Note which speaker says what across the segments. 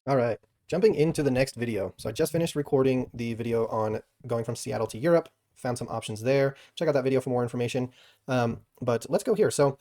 Speaker 1: All right, jumping into the next video. So I just finished recording the video on going from Seattle to Europe, found some options there. Check out that video for more information. But let's go here. So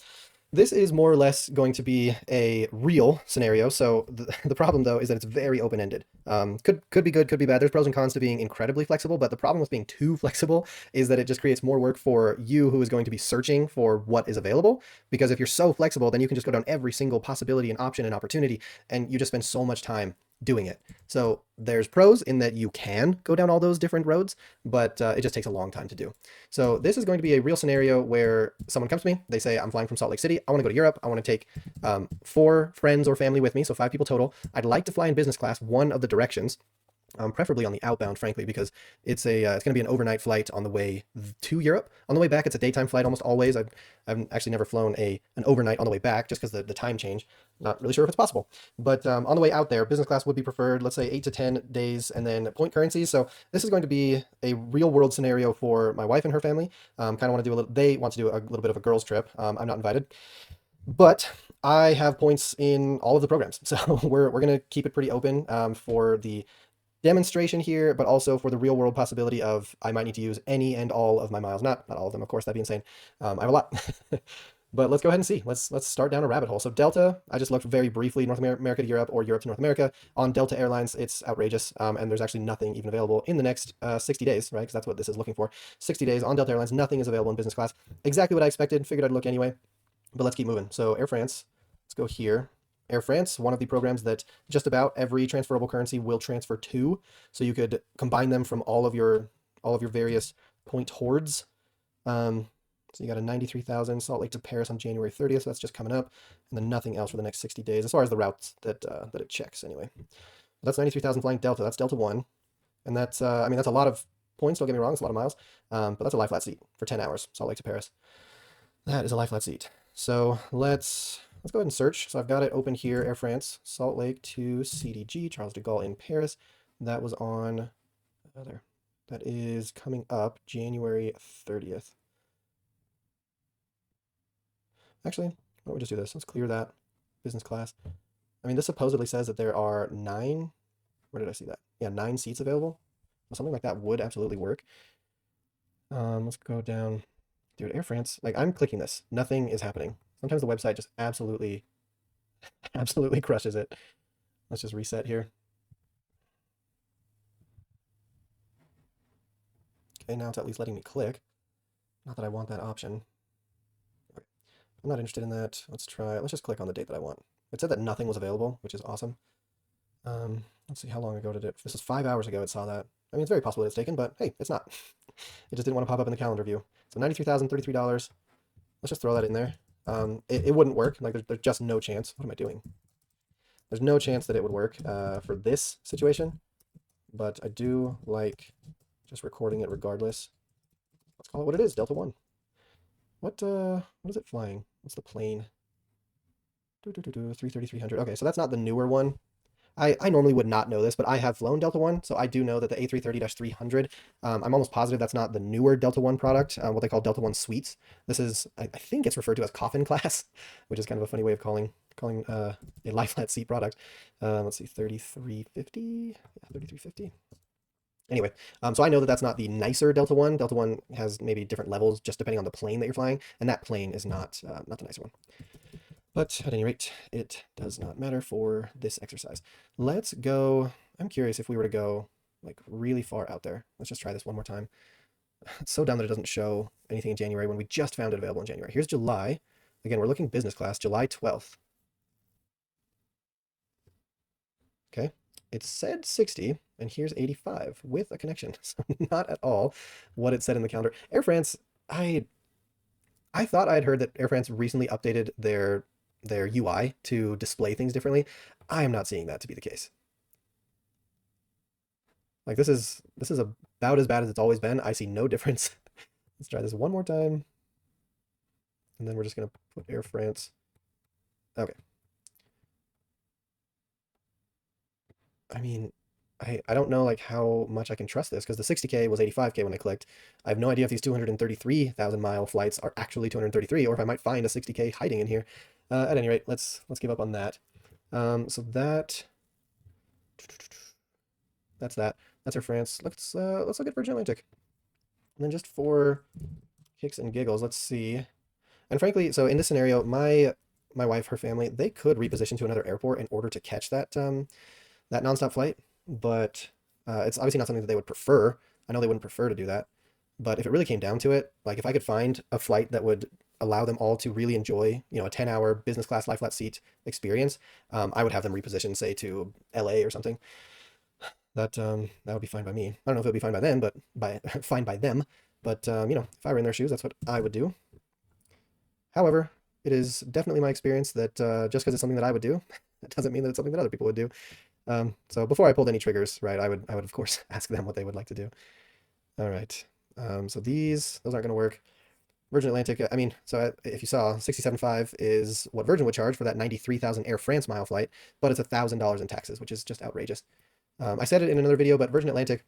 Speaker 1: this is more or less going to be a real scenario. So the problem though is that it's very open-ended. Could be good, could be bad. There's pros and cons to being incredibly flexible, but the problem with being too flexible is that it just creates more work for you who is going to be searching for what is available. Because if you're so flexible, then you can just go down every single possibility and option and opportunity, and you just spend so much time doing it. So there's pros in that you can go down all those different roads, but it just takes a long time to do. So this is going to be a real scenario where someone comes to me, they say, I'm flying from Salt Lake City, I want to go to Europe, I want to take 4 friends or family with me, so 5 people total. I'd like to fly in business class, one of the directions, preferably on the outbound, frankly, because it's going to be an overnight flight on the way to Europe. On the way back, it's a daytime flight almost always. I've actually never flown an overnight on the way back just because the time change. Not really sure if it's possible. But on the way out there, business class would be preferred, let's say 8 to 10 days, and then point currencies. So this is going to be a real world scenario for my wife and her family. Kind of want to do they want to do a little bit of a girls trip. I'm not invited. But I have points in all of the programs. So we're going to keep it pretty open for the demonstration here, but also for the real world possibility of I might need to use any and all of my miles. Not all of them, of course, that'd be insane. I have a lot. But let's go ahead and see. Let's start down a rabbit hole. So Delta, I just looked very briefly, North America to Europe or Europe to North America. On Delta Airlines, it's outrageous, and there's actually nothing even available in the next 60 days, right? Because that's what this is looking for. 60 days on Delta Airlines, nothing is available in business class. Exactly what I expected. Figured I'd look anyway. But let's keep moving. So Air France, let's go here. Air France, one of the programs that just about every transferable currency will transfer to. So you could combine them from all of your various point hordes. So you got a 93,000 Salt Lake to Paris on January 30th. So that's just coming up, and then nothing else for the next 60 days as far as the routes that it checks anyway. But that's 93,000 flying Delta. That's Delta One, and that's I mean that's a lot of points. Don't get me wrong, it's a lot of miles, but that's a lie flat seat for 10 hours. Salt Lake to Paris. That is a lie flat seat. So let's go ahead and search. So I've got it open here, Air France, Salt Lake to CDG, Charles de Gaulle in Paris. That was on, there. That is coming up January 30th. Actually, why don't we just do this? Let's clear that business class. I mean, this supposedly says that there are 9, where did I see that? Yeah, 9 seats available. Something like that would absolutely work. Let's go down. Dude, Air France, like I'm clicking this. Nothing is happening. Sometimes the website just absolutely, absolutely crushes it. Let's just reset here. Okay, now it's at least letting me click. Not that I want that option. Okay. I'm not interested in that. Let's just click on the date that I want. It said that nothing was available, which is awesome. Let's see, how long ago did it? This is 5 hours ago it saw that. I mean, it's very possible that it's taken, but hey, it's not. It just didn't want to pop up in the calendar view. So $93,033. Let's just throw that in there. It wouldn't work. Like, there's just no chance. What am I doing? There's no chance that it would work for this situation, but I do like just recording it regardless. Let's call it what it is, Delta One. What is it flying? What's the plane? 330-300. Okay, so that's not the newer one. I normally would not know this, but I have flown Delta One, so I do know that the A330-300, I'm almost positive that's not the newer Delta One product, what they call Delta One Suites. This is, I think it's referred to as coffin class, which is kind of a funny way of calling a lie flat seat product. Let's see, 3350, yeah, 3350. Anyway, so I know that that's not the nicer Delta One. Delta One has maybe different levels just depending on the plane that you're flying, and that plane is not the nicer one. But at any rate, it does not matter for this exercise. Let's go. I'm curious if we were to go like really far out there. Let's just try this one more time. It's so dumb that it doesn't show anything in January when we just found it available in January. Here's July. Again, we're looking business class, July 12th. Okay. It said 60, and here's 85 with a connection. So not at all what it said in the calendar. Air France, I thought I had heard that Air France recently updated their UI to display things differently. I am not seeing that to be the case. Like this is about as bad as it's always been. I see no difference. Let's try this one more time. And then we're just gonna put Air France. Okay. I mean, I don't know like how much I can trust this because the 60K was 85K when I clicked. I have no idea if these 233,000 mile flights are actually 233 or if I might find a 60K hiding in here. At any rate, let's give up on that. So that That's that. That's Air France. Let's look at Virgin Atlantic. And then just for kicks and giggles, let's see. And frankly, so in this scenario, my wife, her family, they could reposition to another airport in order to catch that nonstop flight, but it's obviously not something that they would prefer. I know they wouldn't prefer to do that, but if it really came down to it, like if I could find a flight that would allow them all to really enjoy, you know, a 10-hour business class lie flat seat experience, I would have them reposition, say, to LA or something. That would be fine by me. I don't know if it would be fine by them, but fine by them. But you know, if I were in their shoes, that's what I would do. However, it is definitely my experience that just because it's something that I would do, that doesn't mean that it's something that other people would do. So before I pulled any triggers, right, I would of course ask them what they would like to do. All right. So those aren't going to work. Virgin Atlantic, I mean, so if you saw, 67.5 is what Virgin would charge for that 93,000 Air France mile flight, but it's $1,000 in taxes, which is just outrageous. I said it in another video, but Virgin Atlantic,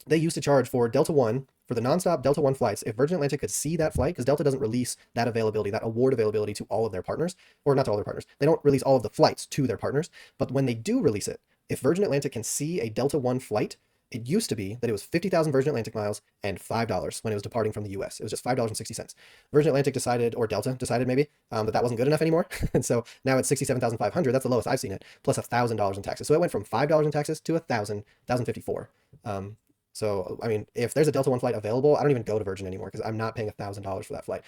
Speaker 1: they used to charge for Delta One, for the nonstop Delta One flights. If Virgin Atlantic could see that flight, because Delta doesn't release that availability, that award availability to all of their partners, or not to all their partners, they don't release all of the flights to their partners, but when they do release it, if Virgin Atlantic can see a Delta One flight, it used to be that it was 50,000 Virgin Atlantic miles and $5 when it was departing from the US. It was just $5.60. Virgin Atlantic decided, or Delta decided maybe, that wasn't good enough anymore. And so now it's 67,500. That's the lowest I've seen it, plus $1,000 in taxes. So it went from $5 in taxes to 1,054. So, I mean, if there's a Delta One flight available, I don't even go to Virgin anymore because I'm not paying $1,000 for that flight.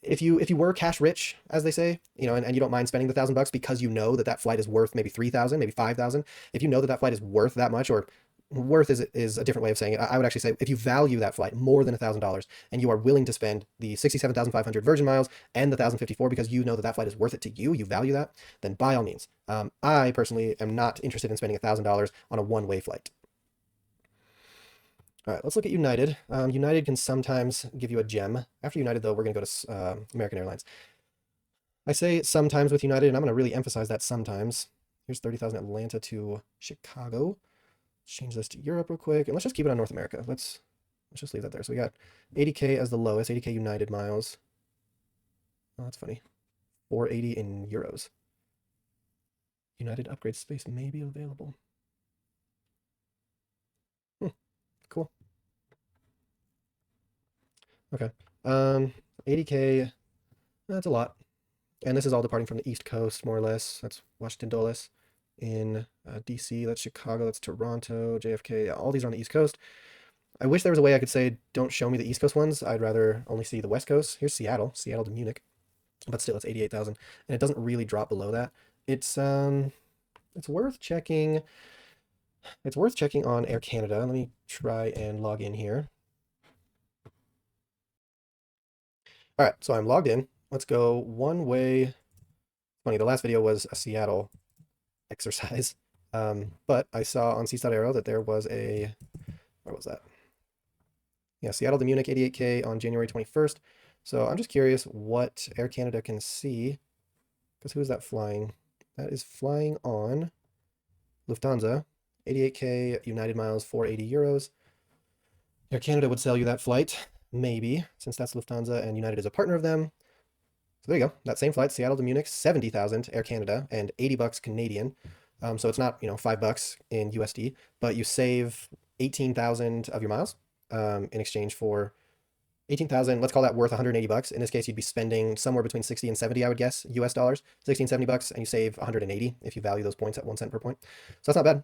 Speaker 1: If you were cash rich, as they say, you know, and you don't mind spending the $1,000 because you know that that flight is worth maybe 3,000, maybe 5,000. If you know that that flight is worth that much, or worth is a different way of saying it. I would actually say if you value that flight more than $1,000 and you are willing to spend the 67,500 Virgin miles and the 1,054 because you know that that flight is worth it to you, you value that, then by all means. I personally am not interested in spending $1,000 on a one-way flight. All right, let's look at United. United can sometimes give you a gem. After United, though, we're going to go to American Airlines. I say sometimes with United, and I'm going to really emphasize that sometimes. Here's 30,000 Atlanta to Chicago. Change this to Europe real quick, and let's just keep it on North America. Let's just leave that there. So we got 80K as the lowest, 80K United miles. Oh, that's funny. 480 in euros. United upgrade space may be available. Cool. Okay. 80K, that's a lot. And this is all departing from the East Coast, more or less. That's Washington Dulles. In DC, that's Chicago, that's Toronto, JFK. All these are on the East Coast. I wish there was a way I could say, don't show me the East Coast ones. I'd rather only see the West Coast. Here's Seattle to Munich. But still, it's 88,000. And it doesn't really drop below that. It's worth checking. It's worth checking on Air Canada. Let me try and log in here. All right, so I'm logged in. Let's go one way. Funny, the last video was a Seattle exercise. But I saw on Seaside that there was a, where was that? Yeah, Seattle to Munich, 88K on January 21st. So I'm just curious what Air Canada can see, because who is that flying? That is flying on Lufthansa, 88K United miles, 480 euros. Air Canada would sell you that flight, maybe, since that's Lufthansa and United is a partner of them. So there you go. That same flight, Seattle to Munich, 70,000 Air Canada and $80 Canadian. So it's not, you know, $5 in USD, but you save 18,000 of your miles in exchange for 18,000. Let's call that worth $180. In this case, you'd be spending somewhere between 60 and 70, I would guess, US dollars, 60 and $70, and you save 180 if you value those points at 1 cent per point. So that's not bad.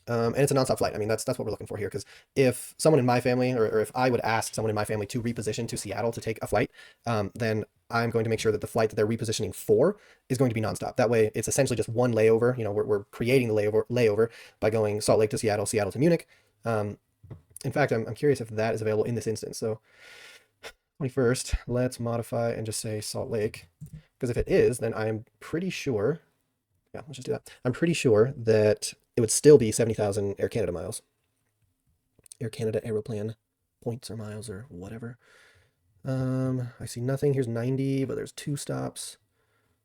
Speaker 1: And it's a nonstop flight. I mean, that's what we're looking for here. Because if someone in my family, or if I would ask someone in my family to reposition to Seattle to take a flight, then I'm going to make sure that the flight that they're repositioning for is going to be nonstop. That way, it's essentially just one layover. You know, we're creating the layover by going Salt Lake to Seattle, Seattle to Munich. In fact, I'm curious if that is available in this instance. So 21st, let's modify and just say Salt Lake. Because if it is, then I'm pretty sure, yeah, let's just do that. I'm pretty sure that it would still be 70,000 Air Canada miles. Air Canada Aeroplan points or miles or whatever. I see nothing. Here's 90, but there's 2 stops.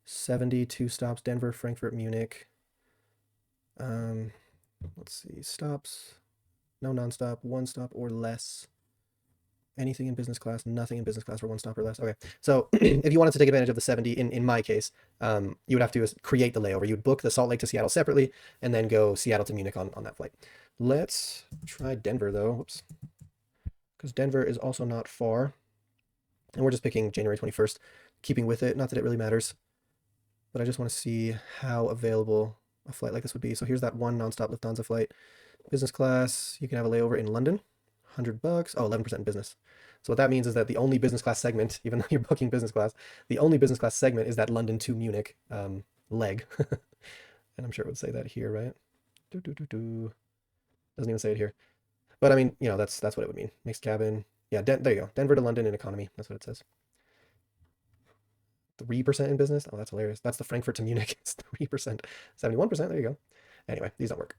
Speaker 1: 70, 2 stops. Denver, Frankfurt, Munich. Let's see. Stops. No nonstop. 1 stop or less. Anything in business class, nothing in business class for one stop or less. Okay, so if you wanted to take advantage of the 70, in my case, you would have to create the layover. You would book the Salt Lake to Seattle separately, and then go Seattle to Munich on that flight. Let's try Denver though. Whoops, because Denver is also not far, and we're just picking January 21st, keeping with it. Not that it really matters, but I just want to see how available a flight like this would be. So here's that one nonstop Lufthansa flight, business class. You can have a layover in London, $100. Oh, 11% business. So what that means is that the only business class segment, even though you're booking business class, the only business class segment is that London to Munich leg. And I'm sure it would say that here, right? Doesn't even say it here. But I mean, you know, that's what it would mean. Mixed cabin. Yeah, there you go. Denver to London in economy. That's what it says. 3% in business. Oh, that's hilarious. That's the Frankfurt to Munich. It's 3%. 71%. There you go. Anyway, these don't work.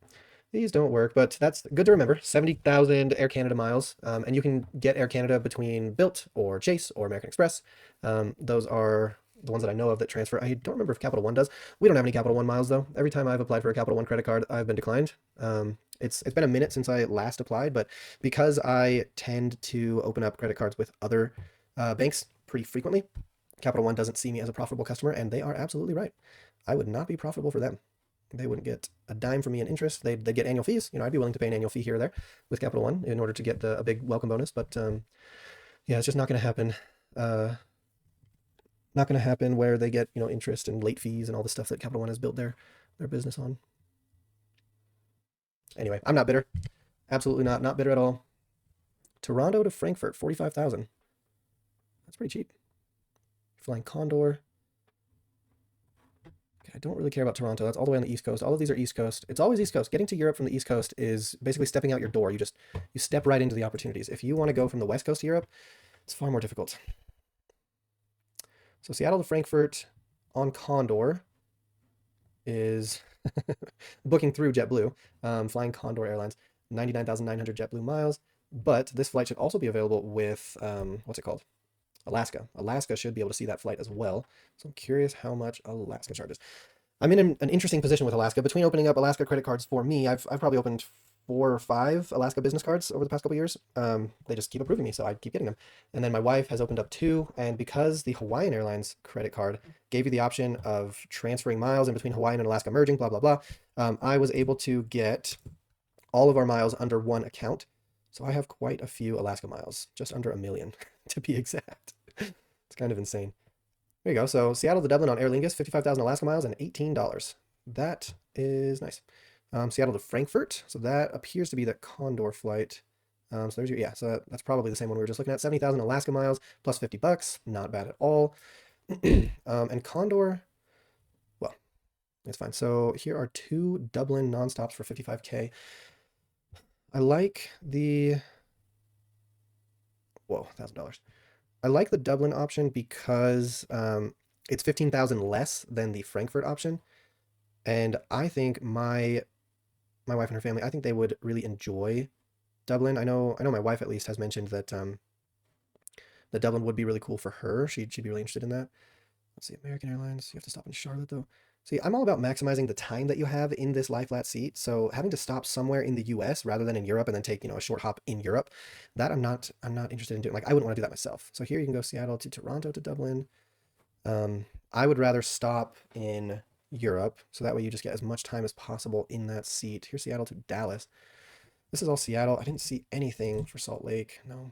Speaker 1: These don't work, but that's good to remember. 70,000 Air Canada miles, and you can get Air Canada between Bilt or Chase or American Express. Those are the ones that I know of that transfer. I don't remember if Capital One does. We don't have any Capital One miles though. Every time I've applied for a Capital One credit card, I've been declined. It's been a minute since I last applied, but because I tend to open up credit cards with other banks pretty frequently, Capital One doesn't see me as a profitable customer, and they are absolutely right. I would not be profitable for them. They wouldn't get a dime from me in interest. They'd get annual fees. You know, I'd be willing to pay an annual fee here or there with Capital One in order to get a big welcome bonus. But yeah, it's just not going to happen. Not going to happen where they get, you know, interest and late fees and all the stuff that Capital One has built their business on. Anyway, I'm not bitter. Absolutely not bitter at all. Toronto to Frankfurt, 45,000. That's pretty cheap. Flying Condor. I don't really care about Toronto. That's all the way on the East Coast. All of these are East Coast. It's always East Coast. Getting to Europe from the East Coast is basically stepping out your door. You step right into the opportunities. If you want to go from the West Coast to Europe, it's far more difficult. So Seattle to Frankfurt on Condor is booking through JetBlue, flying Condor Airlines, 99,900 JetBlue miles. But this flight should also be available with, what's it called? Alaska. Alaska should be able to see that flight as well. So I'm curious how much Alaska charges. I'm in an interesting position with Alaska. Between opening up Alaska credit cards for me, I've probably opened 4 or 5 Alaska business cards over the past couple of years. They just keep approving me, so I keep getting them. And then my wife has opened up 2, and because the Hawaiian Airlines credit card gave you the option of transferring miles in between Hawaiian and Alaska merging, blah, blah, blah, I was able to get all of our miles under one account. So I have quite a few Alaska miles, just under 1 million to be exact. It's kind of insane. There you go. So Seattle to Dublin on Aer Lingus, 55,000 Alaska miles and $18. That is nice. Seattle to Frankfurt. So that appears to be the Condor flight. So there's your, yeah, so that's probably the same one we were just looking at. 70,000 Alaska miles plus $50. Not bad at all. And Condor, well, it's fine. So here are 2 Dublin nonstops for 55K. I like the, whoa, $1,000. I like the Dublin option because it's 15,000 less than the Frankfurt option. And I think my wife and her family, I think they would really enjoy Dublin. I know my wife at least has mentioned that that Dublin would be really cool for her. She'd be really interested in that. Let's see, American Airlines. You have to stop in Charlotte though. See, I'm all about maximizing the time that you have in this lie flat seat. So having to stop somewhere in the US rather than in Europe and then take, you know, a short hop in Europe, that I'm not interested in doing. Like I wouldn't want to do that myself. So here you can go Seattle to Toronto to Dublin. I would rather stop in Europe, so that way you just get as much time as possible in that seat. Here's Seattle to Dallas. This is all Seattle. I didn't see anything for Salt Lake. No.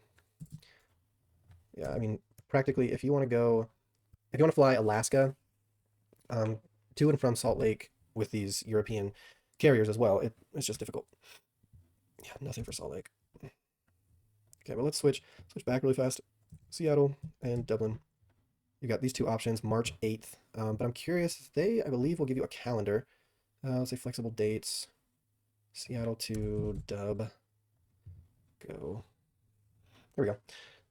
Speaker 1: Yeah, I mean, practically if you want to fly Alaska, to and from Salt Lake with these European carriers as well, it's just difficult. Yeah, nothing for Salt Lake. Okay, well let's switch back really fast. Seattle and Dublin. You got these 2 options, March 8th. But I'm curious, I believe, will give you a calendar. Let's say flexible dates. Seattle to Dub. Go. There we go.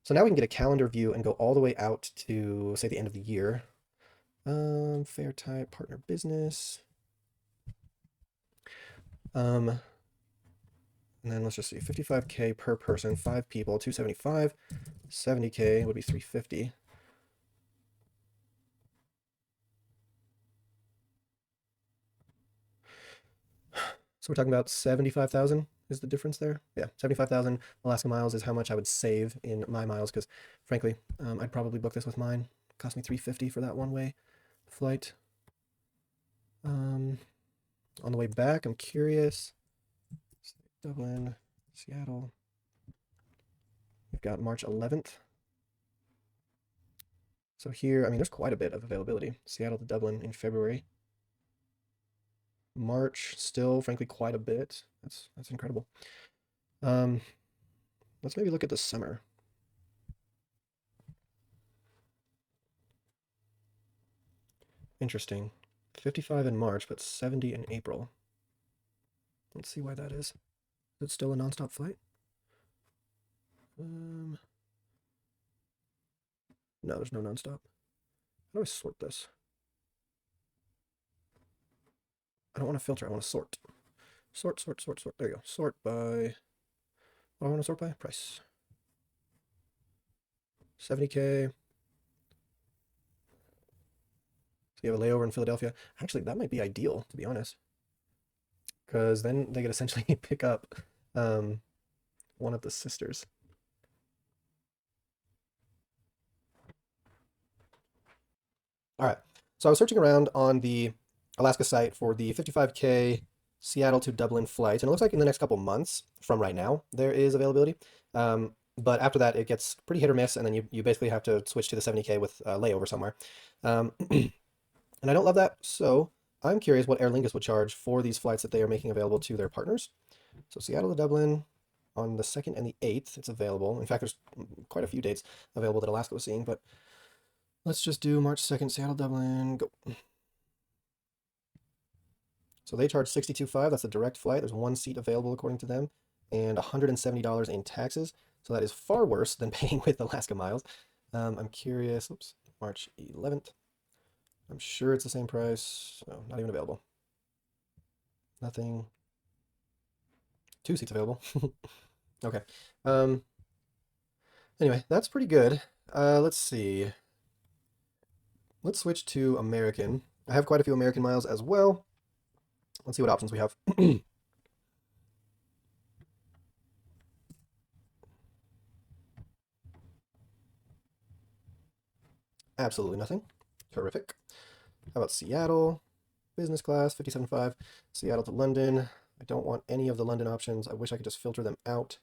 Speaker 1: So now we can get a calendar view and go all the way out to, say, the end of the year. Fare type, partner business. And then let's just see, 55K per person, 5 people, 275. 70K would be 350. So we're talking about 75,000 is the difference there. Yeah, 75,000 Alaska miles is how much I would save in my miles, because frankly, I'd probably book this with mine. It cost me $350 for that one-way flight. On the way back, I'm curious. Dublin, Seattle. We've got March 11th. So here, I mean, there's quite a bit of availability. Seattle to Dublin in February. March, still, frankly, quite a bit. That's incredible. Let's maybe look at the summer. Interesting. 55 in March, but 70 in April. Let's see why that is. Is it still a nonstop flight? No, there's no nonstop. How do I sort this? I don't want to filter, I want to sort. Sort. There you go. Sort by... What do I want to sort by? Price. 70K. So you have a layover in Philadelphia. Actually, that might be ideal, to be honest. Because then they could essentially pick up one of the sisters. All right. So I was searching around on the Alaska site for the 55K Seattle to Dublin flight, and it looks like in the next couple months from right now, there is availability. But after that, it gets pretty hit or miss, and then you basically have to switch to the 70K with layover somewhere. And I don't love that, so I'm curious what Aer Lingus would charge for these flights that they are making available to their partners. So Seattle to Dublin on the 2nd and the 8th, it's available. In fact, there's quite a few dates available that Alaska was seeing, but let's just do March 2nd, Seattle, Dublin, go. So they charge $62.5, that's a direct flight. There's one seat available according to them, and $170 in taxes. So that is far worse than paying with Alaska miles. I'm curious, oops, March 11th. I'm sure it's the same price. No, not even available. Nothing. 2 seats available. Okay. Anyway, that's pretty good. Let's see. Let's switch to American. I have quite a few American miles as well. Let's see what options we have. Absolutely nothing. Terrific. How about Seattle? Business class, 57.5. Seattle to London. I don't want any of the London options. I wish I could just filter them out.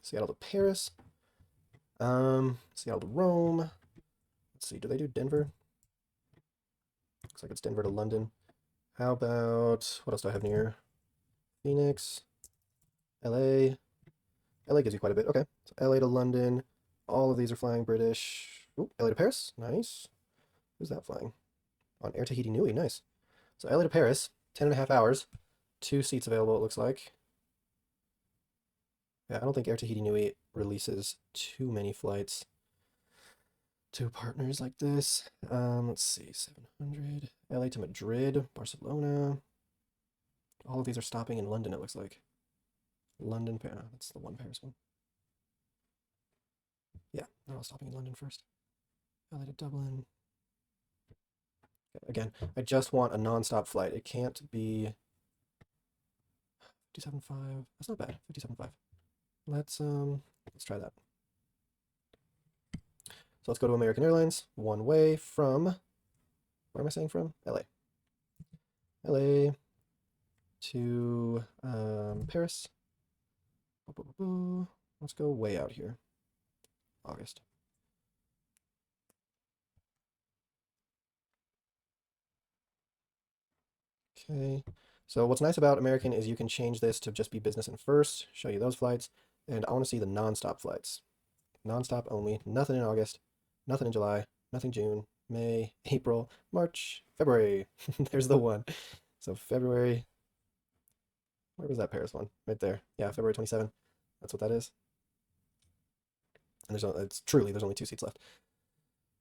Speaker 1: Seattle to Paris. Seattle to Rome. Let's see, do they do Denver? Looks like it's Denver to London. How about, what else do I have near? Phoenix, LA. LA gives you quite a bit. Okay, so LA to London. All of these are flying British. Ooh, LA to Paris. Nice. Who's that flying? On Air Tahiti Nui. Nice. So LA to Paris, 10.5 hours. 2 seats available, it looks like. Yeah, I don't think Air Tahiti Nui releases too many flights to partners like this. Let's see, 700. LA to Madrid, Barcelona. All of these are stopping in London, it looks like. London, that's the one Paris one. Yeah, they're all stopping in London first. LA to Dublin. Again, I just want a non-stop flight. It can't be 57.5. That's not bad. 57.5. Let's try that. So let's go to American Airlines. One way from, where am I saying from? LA. LA to Paris. Let's go way out here. August. Okay. So what's nice about American is you can change this to just be business and first, show you those flights, and I want to see the non-stop flights. Non-stop only, nothing in August, nothing in July, nothing June, May, April, March, February. There's the one. So February, where was that Paris one? Right there. Yeah, February 27. That's what that is. And there's only 2 seats left.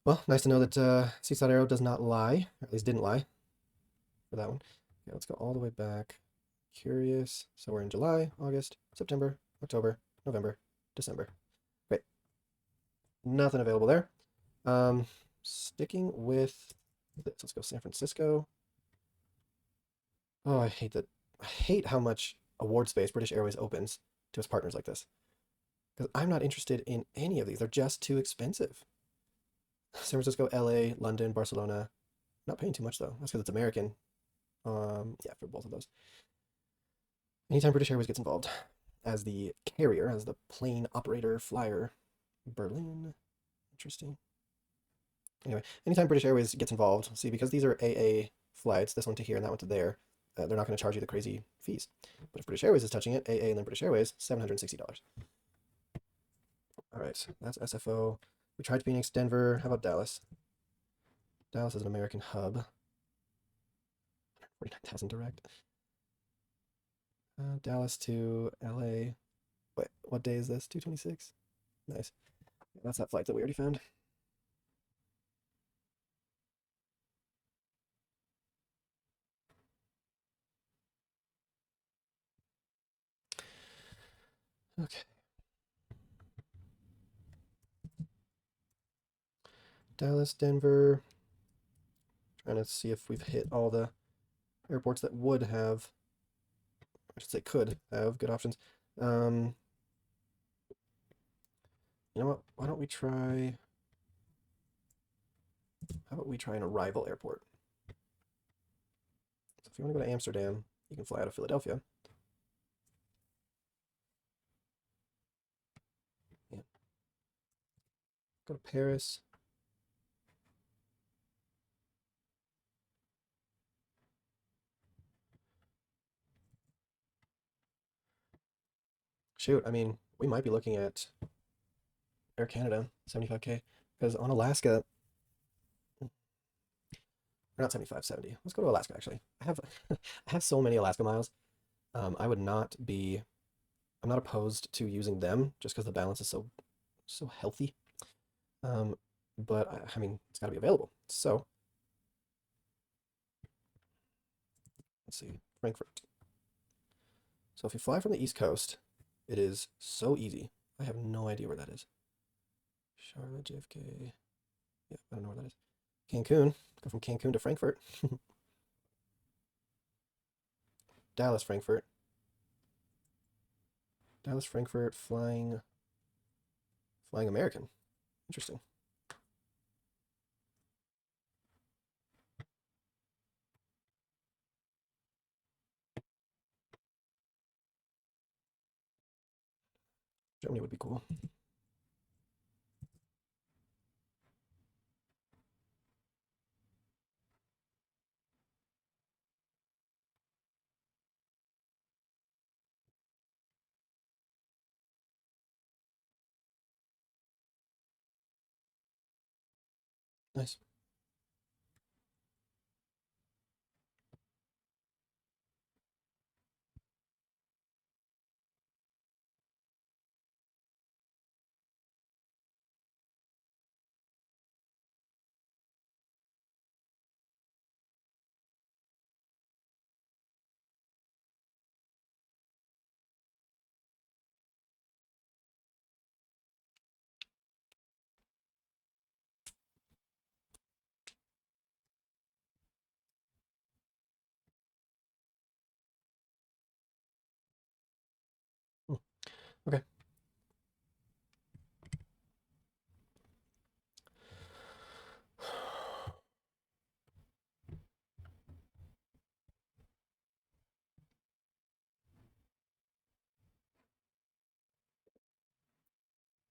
Speaker 1: Well, nice to know that Seats.aero does not lie, or at least didn't lie for that one. Okay, let's go all the way back. Curious. So we're in July, August, September, October, November, December. Great. Nothing available there. Sticking with this, let's go San Francisco. Oh, I hate that. I hate how much award space British Airways opens to its partners like this. Because I'm not interested in any of these. They're just too expensive. San Francisco, LA, London, Barcelona. Not paying too much though. That's because it's American. Yeah, for both of those. Anytime British Airways gets involved as the carrier, as the plane operator, flyer, Berlin. Interesting. Anyway, anytime British Airways gets involved, see, because these are AA flights, this one to here and that one to there, they're not going to charge you the crazy fees. But if British Airways is touching it, AA and then British Airways, $760. All right, that's SFO. We tried Phoenix, Denver. How about Dallas? Dallas is an American hub. 49,000 direct. Dallas to LA. Wait, what day is this? 226? Nice. That's that flight that we already found. Okay. Dallas, Denver. Trying to see if we've hit all the airports that would have, I should say could have good options. You know what? Why don't we try, how about we try an arrival airport? So if you want to go to Amsterdam, you can fly out of Philadelphia. Yeah. Go to Paris. Shoot, I mean, we might be looking at Air Canada, 75K, because on Alaska, or not 75, 70. Let's go to Alaska actually. I have I have so many Alaska miles. I would not be, I'm not opposed to using them just because the balance is so healthy. Um, but I mean, it's got to be available. So let's see, Frankfurt. So if you fly from the East Coast, it is so easy. I have no idea where that is. Charlotte, JFK. Yeah, I don't know where that is. Cancun. Go from Cancun to Frankfurt. Dallas, Frankfurt. Dallas, Frankfurt, flying American. Interesting. Germany would be cool. Nice. Hmm. Okay.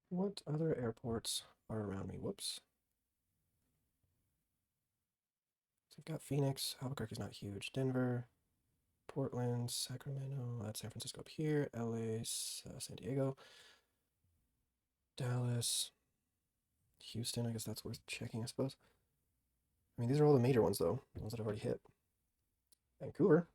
Speaker 1: What other airports are around me? Whoops. So I've got Phoenix. Albuquerque's not huge. Denver, Portland, Sacramento. That's San Francisco up here. LA, San Diego, Dallas, Houston. I guess that's worth checking, I suppose. I mean, these are all the major ones, though. The ones that I've already hit. Vancouver.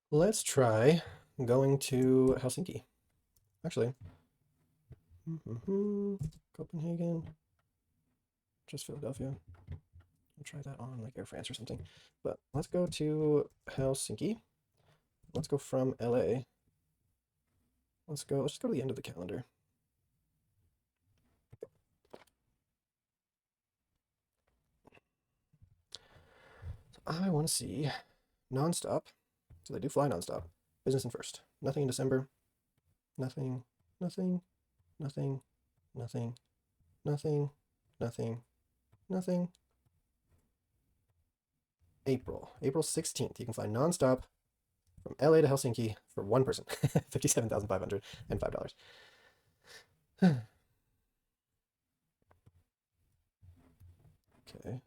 Speaker 1: Let's try going to Helsinki. Actually, Copenhagen, just Philadelphia. I'll try that on like Air France or something. But let's go to Helsinki. Let's go from LA. Let's just go to the end of the calendar. So I want to see nonstop. So they do fly nonstop. Business and first. Nothing in December. Nothing, nothing, nothing, nothing, nothing, nothing, nothing. April 16th. You can fly nonstop from LA to Helsinki for one person. $57,505. Okay.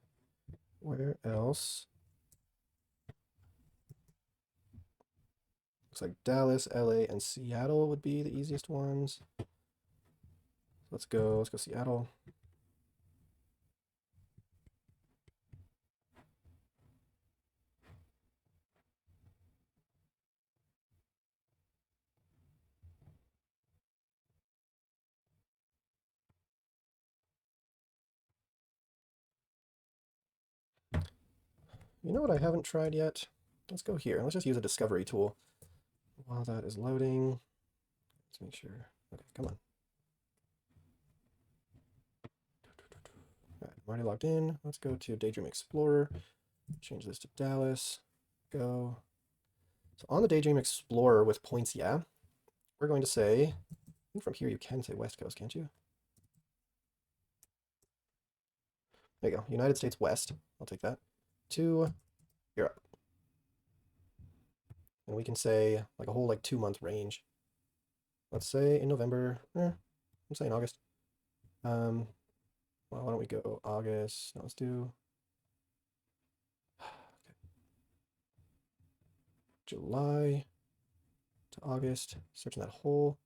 Speaker 1: Where else? Looks like Dallas, LA, and Seattle would be the easiest ones. Let's go Seattle. You know what I haven't tried yet? Let's go here. Let's just use a discovery tool. While that is loading, let's make sure. Okay, come on. All right, I'm already logged in. Let's go to Daydream Explorer. Change this to Dallas. Go. So on the Daydream Explorer with points, yeah, we're going to say, I think from here you can say West Coast, can't you? There you go. United States West. I'll take that. To Europe. And we can say like a whole like 2-month range. Let's say in November. I'm saying August. Well, why don't we go August? No, let's do July to August. Searching that whole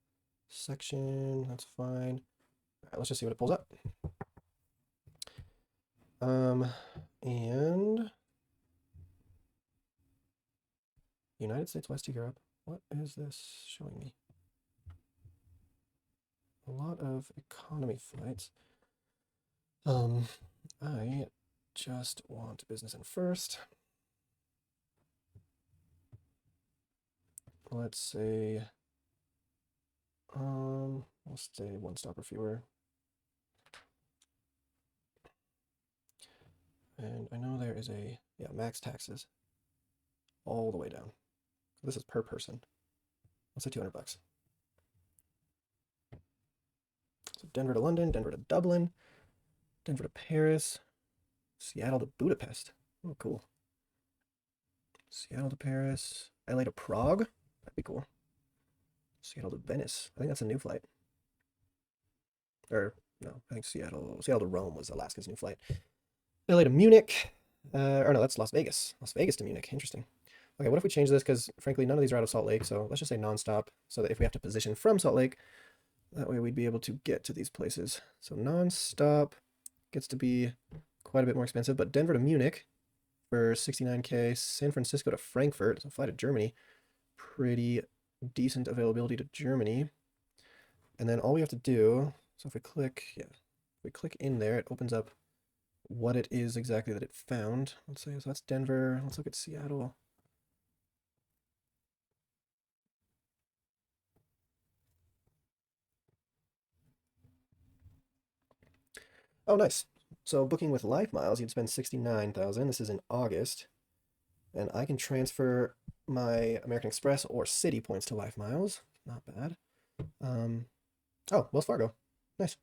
Speaker 1: section. That's fine. All right, let's just see what it pulls up. And United States West to Europe. What is this showing me? A lot of economy flights. I just want business and first. Let's say, we'll say one stop or fewer. And I know there is a, yeah, max taxes all the way down. This is per person. Let's say $200. So Denver to London, Denver to Dublin, Denver to Paris, Seattle to Budapest. Oh, cool. Seattle to Paris, LA to Prague. That'd be cool. Seattle to Venice. I think that's a new flight. Or no, I think Seattle to Rome was Alaska's new flight. LA to Munich. Or no, that's Las Vegas. Las Vegas to Munich. Interesting. Okay, what if we change this? Because frankly, none of these are out of Salt Lake. So let's just say nonstop. So that if we have to position from Salt Lake, that way we'd be able to get to these places. So nonstop gets to be quite a bit more expensive. But Denver to Munich for 69K. San Francisco to Frankfurt. So fly to Germany. Pretty decent availability to Germany. And then all we have to do, so if we click, yeah, if we click in there, it opens up what it is exactly that it found. Let's say, so that's Denver. Let's look at Seattle. Oh, nice. So booking with LifeMiles, you'd spend 69,000. This is in August. And I can transfer my American Express or City points to LifeMiles. Not bad. Oh, Wells Fargo. Nice.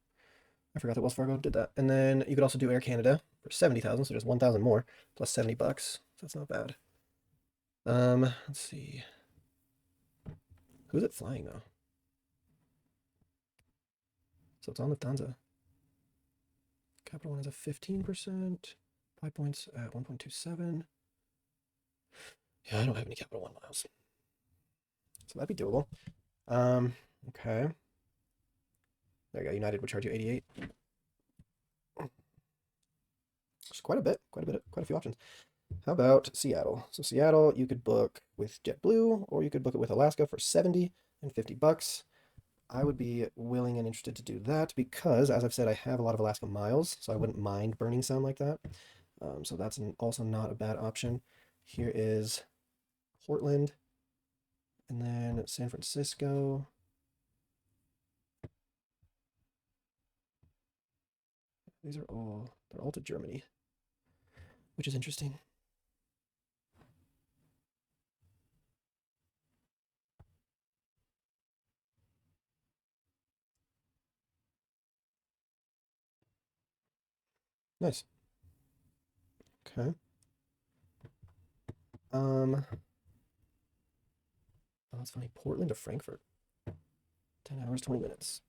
Speaker 1: I forgot that Wells Fargo did that. And then you could also do Air Canada for 70,000, so just 1,000 more, plus $70. So that's not bad. Let's see. Who's it flying though? So it's on Lufthansa. Capital One is a 15%. 5 points at 1.27. Yeah, I don't have any Capital One miles. So that'd be doable. Okay. There you go. United would charge you 88. It's quite a bit, quite a few options. How about Seattle? So Seattle, you could book with JetBlue, or you could book it with Alaska for 70 and $50. I would be willing and interested to do that because, as I've said, I have a lot of Alaska miles, so I wouldn't mind burning some like that. So that's also not a bad option. Here is Portland, and then San Francisco. They're all to Germany, which is interesting. Nice. Okay. Oh, that's funny. Portland to Frankfurt. 10 hours, 20 minutes.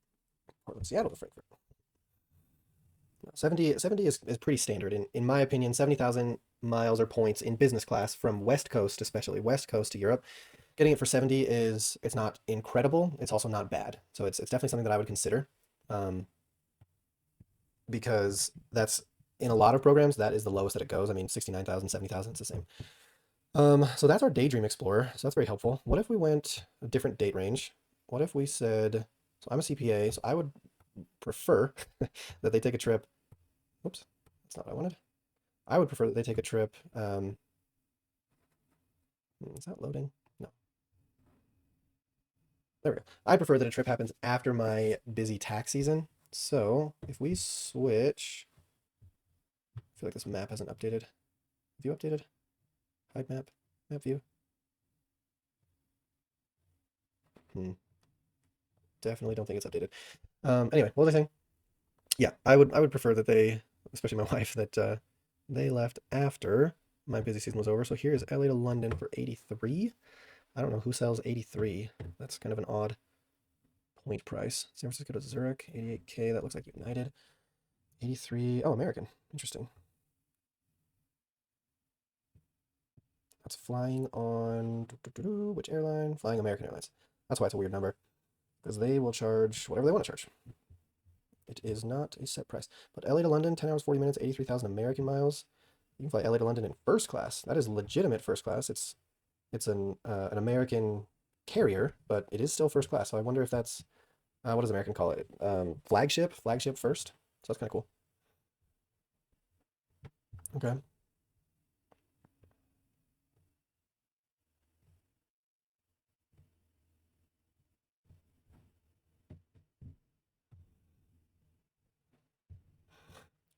Speaker 1: Portland, Seattle to Frankfurt. No, 70 is pretty standard. In my opinion, 70,000 miles or points in business class from West Coast, especially West Coast to Europe. Getting it for 70 it's not incredible. It's also not bad. So it's definitely something that I would consider. Um, because that's in a lot of programs, that is the lowest that it goes. I mean, 69,000, 70,000, it's the same. So that's our Daydream Explorer. So that's very helpful. What if we went a different date range? What if we said, so I'm a CPA, so I would prefer that they take a trip. Oops, that's not what I wanted. I would prefer that they take a trip. Is that loading? No. There we go. I prefer that a trip happens after my busy tax season. So if we switch, I feel like this map hasn't updated. Have you updated? Hide map, map view. Definitely don't think it's updated. Anyway, what was I saying? Yeah, I would prefer that they, especially my wife, that they left after my busy season was over. So here's LA to London for 83. I don't know who sells 83. That's kind of an odd point price. San Francisco to Zurich, 88K. That looks like United. 83. Oh, American. Interesting. That's flying on which airline? Flying American Airlines. That's why it's a weird number because they will charge whatever they want to charge. It is not a set price. But LA to London, 10 hours, 40 minutes, 83,000 American miles. You can fly LA to London in first class. That is legitimate first class. It's an American carrier, but it is still first class. So I wonder if that's what does American call it? Flagship first. So that's kind of cool. Okay.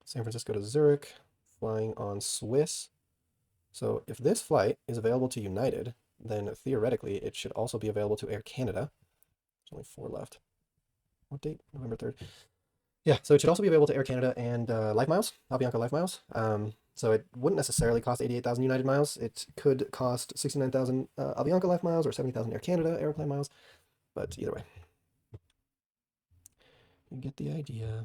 Speaker 1: San Francisco to Zurich, flying on Swiss. So if this flight is available to United, then theoretically it should also be available to Air Canada. There's only 4 left. What date? November 3rd. Yeah, so it should also be available to Air Canada and Life Miles, Avianca Life Miles. So it wouldn't necessarily cost 88,000 United miles. It could cost 69,000 Avianca Life Miles or 70,000 Air Canada Airplane miles. But either way, you get the idea.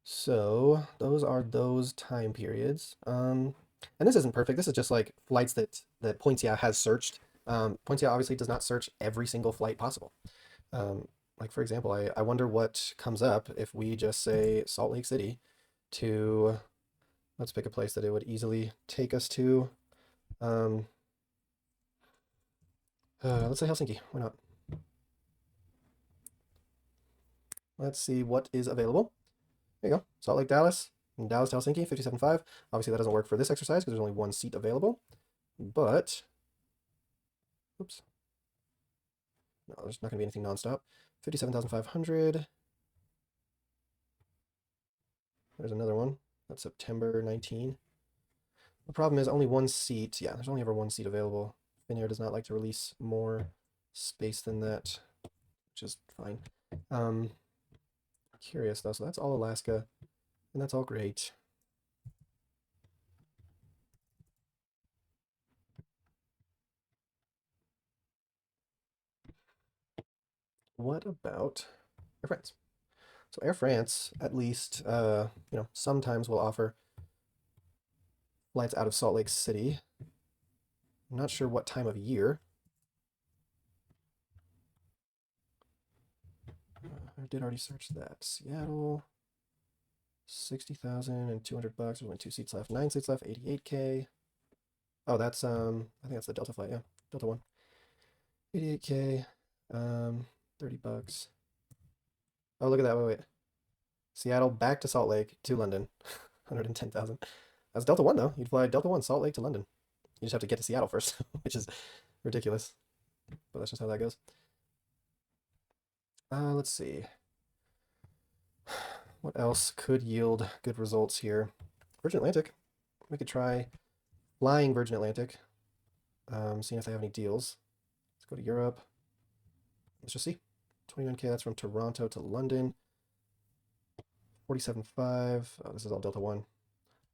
Speaker 1: So those are those time periods. And this isn't perfect. This is just like flights that Pointia has searched. Pointia obviously does not search every single flight possible. Like for example, I wonder what comes up if we just say Salt Lake City to, let's pick a place that it would easily take us to. Um, let's say Helsinki. Why not? Let's see what is available. There you go. Salt Lake, Dallas, and Dallas to Helsinki, 57.5. Obviously, that doesn't work for this exercise because there's only one seat available. But, oops. No, there's not going to be anything nonstop. 57,500. There's another one. That's September 19. The problem is only one seat. Yeah, there's only ever one seat available. Finnair does not like to release more space than that, which is fine. Curious though, so that's all Alaska, and that's all great. What about Air France? So Air France, at least, sometimes will offer flights out of Salt Lake City. I'm not sure what time of year. I did already search that. Seattle. $60,200. There's only 2 seats left. 9 seats left. 88K. Oh, that's I think that's the Delta flight. Yeah, Delta One. 88K. 30 bucks. Oh, look at that. Wait. Seattle back to Salt Lake to London. 110,000. That's Delta One though. You'd fly Delta One Salt Lake to London. You just have to get to Seattle first, which is ridiculous. But that's just how that goes. Let's see. What else could yield good results here? Virgin Atlantic. We could try flying Virgin Atlantic. Seeing if they have any deals. Let's go to Europe. Let's just see. 29K, that's from Toronto to London. 47.5. Oh, this is all Delta One.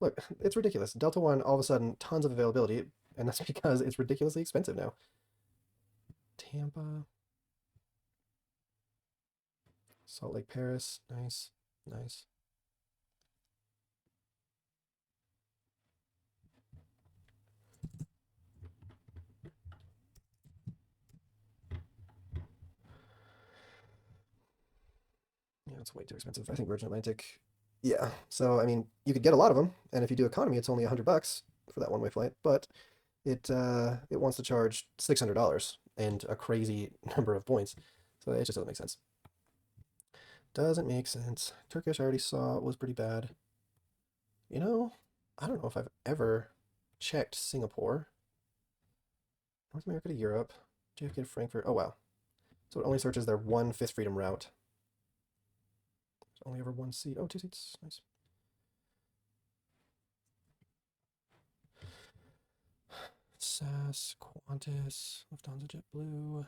Speaker 1: Look, it's ridiculous. Delta One, all of a sudden, tons of availability, and that's because it's ridiculously expensive now. Tampa. Salt Lake, Paris. Nice. Nice. Yeah, it's way too expensive. I think Virgin Atlantic. Yeah. So I mean, you could get a lot of them, and if you do economy, it's only $100 for that one-way flight. But it wants to charge $600 and a crazy number of points, so it just doesn't make sense. Doesn't make sense. Turkish I already saw was pretty bad. You know, I don't know if I've ever checked Singapore. North America to Europe. JFK to Frankfurt. Oh wow. So it only searches their one Fifth Freedom route. There's only ever one seat. Oh, 2 seats. Nice. SAS, Qantas, Lufthansa, JetBlue.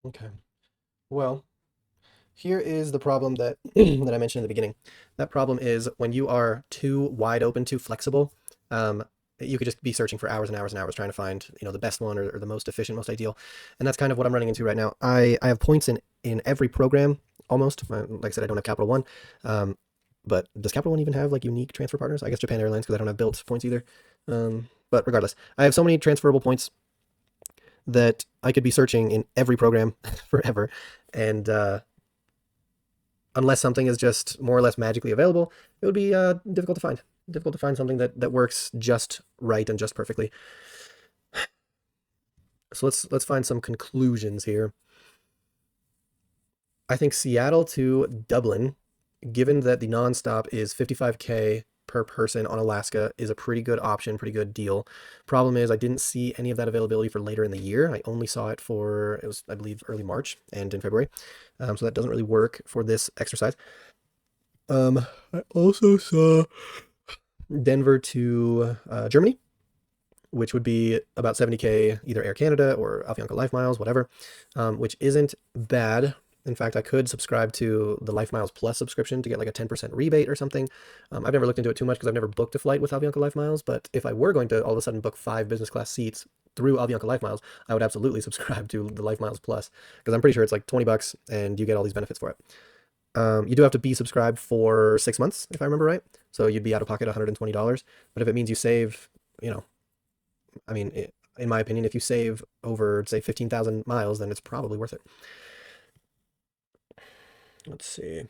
Speaker 1: Okay. Well, here is the problem that that I mentioned in the beginning. That problem is when you are too wide open, too flexible, you could just be searching for hours and hours and hours trying to find, the best one or the most efficient, most ideal. And that's kind of what I'm running into right now. I have points in every program almost. Like I said, I don't have Capital One. But does Capital One even have like unique transfer partners? I guess Japan Airlines, because I don't have built points either. But regardless, I have so many transferable points that I could be searching in every program forever. And unless something is just more or less magically available, it would be difficult to find. Difficult to find something that works just right and just perfectly. So let's find some conclusions here. I think Seattle to Dublin, given that the nonstop is 55K per person on Alaska, is a pretty good option, pretty good deal. Problem is I didn't see any of that availability for later in the year. I only saw it for, it was, I believe, early March and in February. So that doesn't really work for this exercise. I also saw Denver to Germany, which would be about 70K, either Air Canada or Avianca Life Miles, whatever, which isn't bad. In fact, I could subscribe to the Life Miles Plus subscription to get like a 10% rebate or something. I've never looked into it too much because I've never booked a flight with Avianca Life Miles, but if I were going to all of a sudden book 5 business class seats through Avianca Life Miles, I would absolutely subscribe to the Life Miles Plus because I'm pretty sure it's like 20 bucks and you get all these benefits for it. You do have to be subscribed for 6 months, if I remember right. So you'd be out of pocket $120. But if it means you save, I mean, in my opinion, if you save over, say, 15,000 miles, then it's probably worth it. Let's see.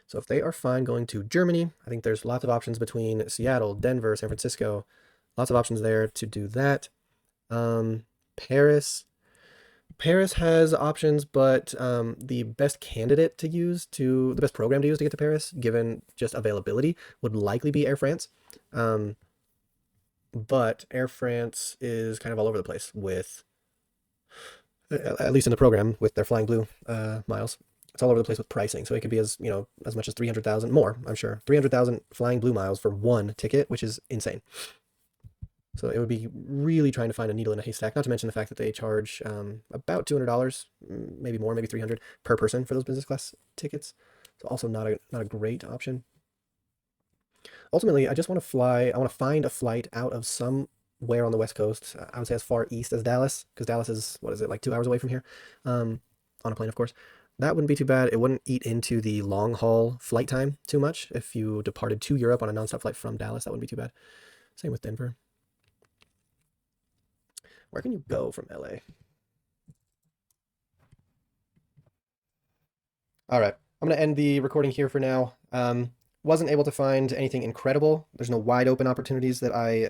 Speaker 1: So if they are fine going to Germany, I think there's lots of options between Seattle, Denver, San Francisco. Lots of options there to do that. Paris. Paris has options, but the best candidate to use the best program to use to get to Paris, given just availability, would likely be Air France. Um, but Air France is kind of all over the place with, at least in the program, with their Flying Blue miles. It's all over the place with pricing. So it could be as, as much as 300,000 more, I'm sure. 300,000 Flying Blue miles for one ticket, which is insane. So it would be really trying to find a needle in a haystack, not to mention the fact that they charge about $200, maybe more, maybe 300 per person for those business class tickets. So also not a great option. Ultimately, I just want to fly. I want to find a flight out of somewhere on the West Coast. I would say as far east as Dallas, because Dallas is, what is it, like 2 hours away from here, on a plane, of course. That wouldn't be too bad. It wouldn't eat into the long haul flight time too much. If you departed to Europe on a nonstop flight from Dallas, that wouldn't be too bad. Same with Denver. Where can you go from LA? All right. I'm going to end the recording here for now. Wasn't able to find anything incredible. There's no wide open opportunities that I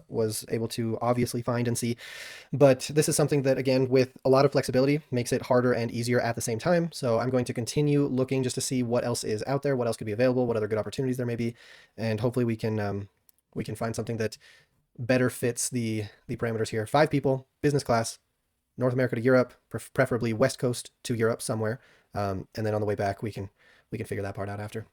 Speaker 1: was able to obviously find and see. But this is something that, again, with a lot of flexibility, makes it harder and easier at the same time. So I'm going to continue looking just to see what else is out there, what else could be available, what other good opportunities there may be, and hopefully we can find something that better fits the parameters here. 5 people, business class, North America to Europe, preferably West Coast to Europe somewhere, and then on the way back we can figure that part out after.